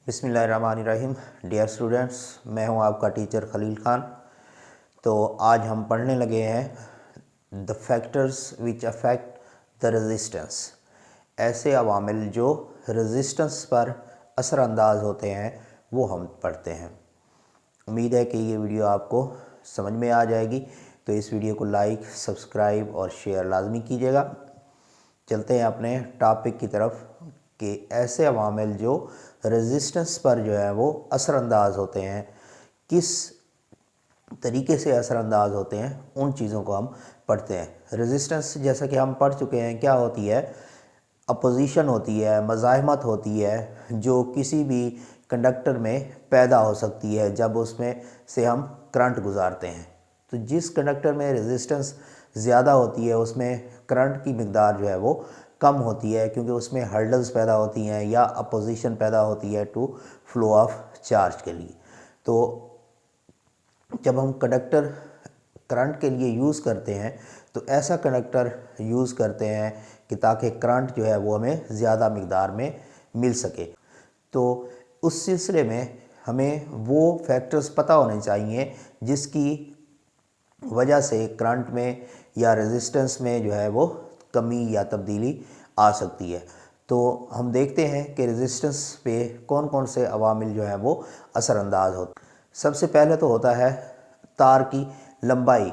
बिस्मिल्लाहिर्रहमानिर्रहीम। Dear students, मैं हूं आपका टीचर खलील खान। तो आज हम पढ़ने लगे हैं the factors which affect the resistance. ऐसे अवामिल जो रेजिस्टेंस पर असरअंदाज होते हैं वो हम पढ़ते हैं। उम्मीद है कि ये वीडियो आपको समझ में आ जाएगी, तो इस वीडियो को लाइक, सब्सक्राइब और शेयर लाजमी कीजिएगा। चलते हैं अपने टॉपिक की तरफ कि ऐसे अवामिल जो रेजिस्टेंस पर जो है वो असरअंदाज होते हैं, किस तरीके से असरअंदाज होते हैं, उन चीज़ों को हम पढ़ते हैं। रेजिस्टेंस जैसा कि हम पढ़ चुके हैं क्या होती है, अपोजिशन होती है, मज़ाहमत होती है जो किसी भी कंडक्टर में पैदा हो सकती है जब उसमें से हम करंट गुजारते हैं। तो जिस कंडक्टर में रेजिस्टेंस ज़्यादा होती है उसमें करंट की मिकदार जो है वो कम होती है, क्योंकि उसमें हर्डल्स पैदा होती हैं या अपोजिशन पैदा होती है टू फ्लो ऑफ चार्ज के लिए। तो जब हम कंडक्टर करंट के लिए यूज़ करते हैं तो ऐसा कंडक्टर यूज़ करते हैं कि ताकि करंट जो है वो हमें ज़्यादा मिकदार में मिल सके। तो उस सिलसिले में हमें वो फैक्टर्स पता होने चाहिए जिसकी वजह से करंट में या रेजिस्टेंस में जो है वो कमी या तब्दीली आ सकती है। तो हम देखते हैं कि रेजिस्टेंस पे कौन कौन से अवामिल जो है वो असरअंदाज होते हैं। सबसे पहले तो होता है तार की लंबाई।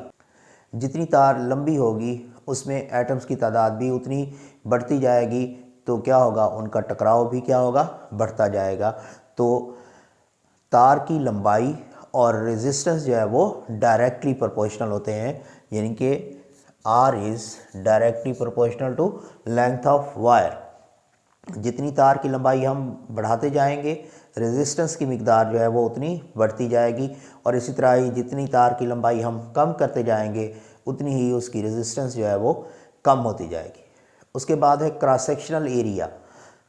जितनी तार लंबी होगी उसमें एटम्स की तादाद भी उतनी बढ़ती जाएगी, तो क्या होगा, उनका टकराव भी क्या होगा, बढ़ता जाएगा। तो तार की लंबाई और रेजिस्टेंस जो है वो डायरेक्टली प्रोपोर्शनल होते हैं, यानी कि R is directly proportional to length of wire. जितनी तार की लंबाई हम बढ़ाते जाएंगे रेजिस्टेंस की मिकदार जो है वो उतनी बढ़ती जाएगी, और इसी तरह ही जितनी तार की लंबाई हम कम करते जाएंगे उतनी ही उसकी रेजिस्टेंस जो है वो कम होती जाएगी। उसके बाद है cross sectional area.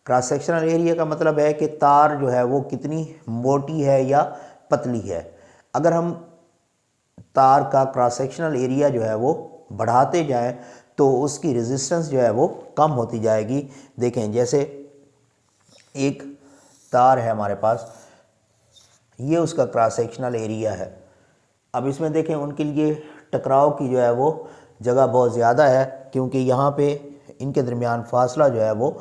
Cross sectional area का मतलब है कि तार जो है वो कितनी मोटी है या पतली है। अगर हम तार का क्रॉस सेक्शनल एरिया जो है वो बढ़ाते जाएं तो उसकी रेजिस्टेंस जो है वो कम होती जाएगी। देखें, जैसे एक तार है हमारे पास, ये उसका क्रॉस सेक्शनल एरिया है। अब इसमें देखें उनके लिए टकराव की जो है वो जगह बहुत ज़्यादा है, क्योंकि यहाँ पे इनके दरमियान फासला जो है वो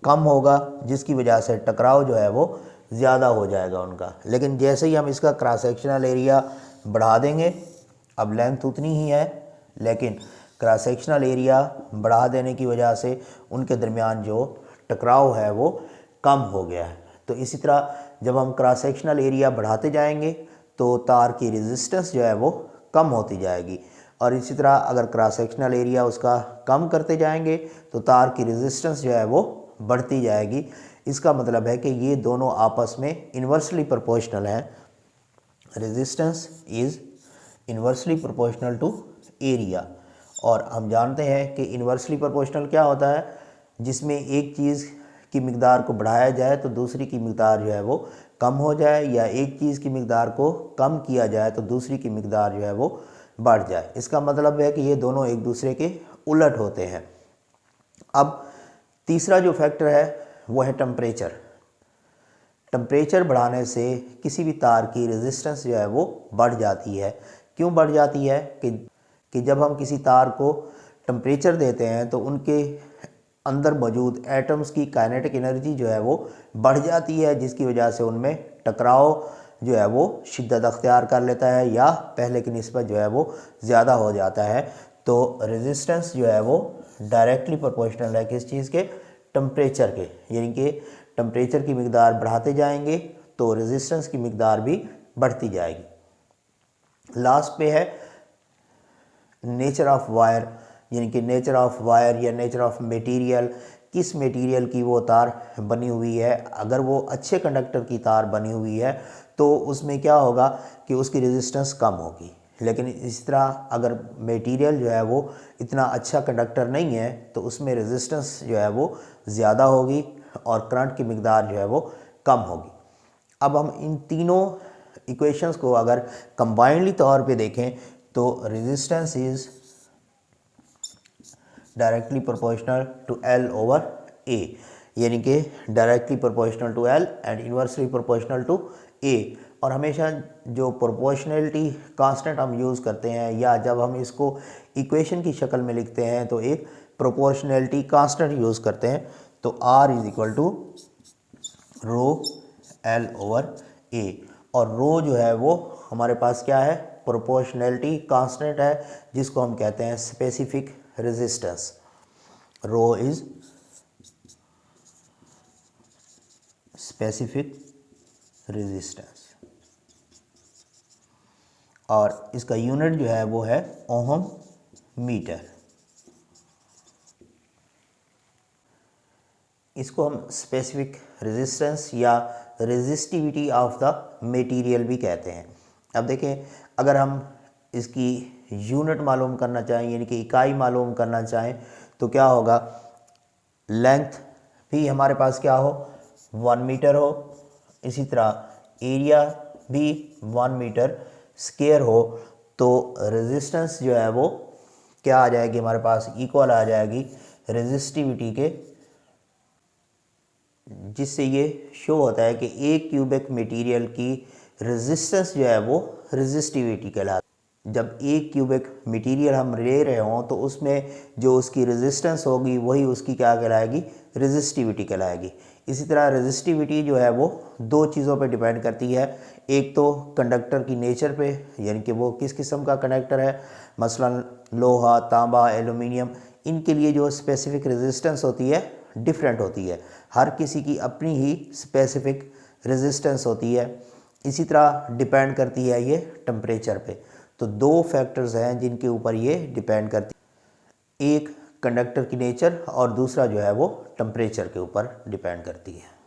कम होगा, जिसकी वजह से टकराव जो है वो ज़्यादा हो जाएगा उनका। लेकिन जैसे ही हम इसका क्रॉस सेक्शनल एरिया बढ़ा देंगे, अब लेंथ उतनी ही है लेकिन क्रॉस सेक्शनल एरिया बढ़ा देने की वजह से उनके दरमियान जो टकराव है वो कम हो गया है। तो इसी तरह जब हम क्रॉस सेक्शनल एरिया बढ़ाते जाएंगे तो तार की रेजिस्टेंस जो है वो कम होती जाएगी, और इसी तरह अगर क्रॉस सेक्शनल एरिया उसका कम करते जाएंगे तो तार की रेजिस्टेंस जो है वो बढ़ती जाएगी। इसका मतलब है कि ये दोनों आपस में इन्वर्सली प्रोपोर्शनल हैं। Resistance is inversely proportional to area, और हम जानते हैं कि इन्वर्सली प्रोपोर्शनल क्या होता है, जिसमें एक चीज़ की मिकदार को बढ़ाया जाए तो दूसरी की मिकदार जो है वो कम हो जाए, या एक चीज़ की मिकदार को कम किया जाए तो दूसरी की मिकदार जो है वो बढ़ जाए। इसका मतलब है कि ये दोनों एक दूसरे के उलट होते हैं। अब तीसरा जो फैक्टर है वो है टेम्परेचर। टेम्परेचर बढ़ाने से किसी भी तार की रेजिस्टेंस जो है वो बढ़ जाती है। क्यों बढ़ जाती है कि जब हम किसी तार को टेम्परेचर देते हैं तो उनके अंदर मौजूद एटम्स की काइनेटिक एनर्जी जो है वो बढ़ जाती है, जिसकी वजह से उनमें टकराव जो है वो शिद्दत अख्तियार कर लेता है या पहले की निस्बत जो है वो ज़्यादा हो जाता है। तो रेजिस्टेंस जो है वो डायरेक्टली प्रोपोर्शनल है किस चीज़ के, टेम्परेचर के, यानी कि टेम्परेचर की मिकदार बढ़ाते जाएंगे तो रेजिस्टेंस की मिकदार भी बढ़ती जाएगी। लास्ट पे है नेचर ऑफ वायर, यानी कि नेचर ऑफ वायर या नेचर ऑफ मटेरियल। किस मटेरियल की वो तार बनी हुई है। अगर वो अच्छे कंडक्टर की तार बनी हुई है तो उसमें क्या होगा कि उसकी रेजिस्टेंस कम होगी, लेकिन इस तरह अगर मटेरियल जो है वो इतना अच्छा कंडक्टर नहीं है तो उसमें रेजिस्टेंस जो है वो ज़्यादा होगी और करंट की मिकदार जो है वो कम होगी। अब हम इन तीनों इक्वेशंस को अगर कंबाइंडली तौर पे देखें तो resistance is directly proportional to L/A, यानी कि directly proportional to L and inversely proportional to A। और हमेशा जो प्रोपोर्शनैलिटी कांस्टेंट हम यूज़ करते हैं या जब हम इसको इक्वेशन की शक्ल में लिखते हैं तो एक प्रोपोर्शनैलिटी कांस्टेंट यूज़ करते हैं। तो R is equal to rho L over A। और रो जो है वो हमारे पास क्या है, प्रोपोर्शनैलिटी कांस्टेंट है, जिसको हम कहते हैं specific resistance. Rho is specific resistance और इसका यूनिट जो है वो है ओहम मीटर। इसको हम स्पेसिफिक रेजिस्टेंस या रेजिस्टिविटी ऑफ द मटेरियल भी कहते हैं। अब देखें, अगर हम इसकी यूनिट मालूम करना चाहें यानी कि इकाई मालूम करना चाहें तो क्या होगा, लेंथ भी हमारे पास क्या हो, 1 मीटर हो, इसी तरह एरिया भी 1 मीटर स्क्वायर हो। तो रेजिस्टेंस जो है वो क्या आ जाएगी, हमारे पास इक्वल आ जाएगी रेजिस्टिविटी के, जिससे ये शो होता है कि एक क्यूबिक मटेरियल की रेजिस्टेंस जो है वो रेजिस्टिविटी कहलाती है। जब एक क्यूबिक मटेरियल हम ले रहे हों तो उसमें जो उसकी रेजिस्टेंस होगी वही उसकी क्या कहलाएगी, रेजिस्टिविटी कहलाएगी। इसी तरह रेजिस्टिविटी जो है वो दो चीज़ों पे डिपेंड करती है, एक तो कंडक्टर की नेचर पे, यानी कि वो किस किस्म का कंडक्टर है, मसलन लोहा, तांबा, एल्युमिनियम, इनके लिए जो स्पेसिफिक रेजिस्टेंस होती है डिफरेंट होती है। हर किसी की अपनी ही स्पेसिफिक रेजिस्टेंस होती है। इसी तरह डिपेंड करती है ये टेम्परेचर पे। तो दो फैक्टर्स हैं जिनके ऊपर ये डिपेंड करती है, एक कंडक्टर की नेचर और दूसरा जो है वो टेम्परेचर के ऊपर डिपेंड करती है।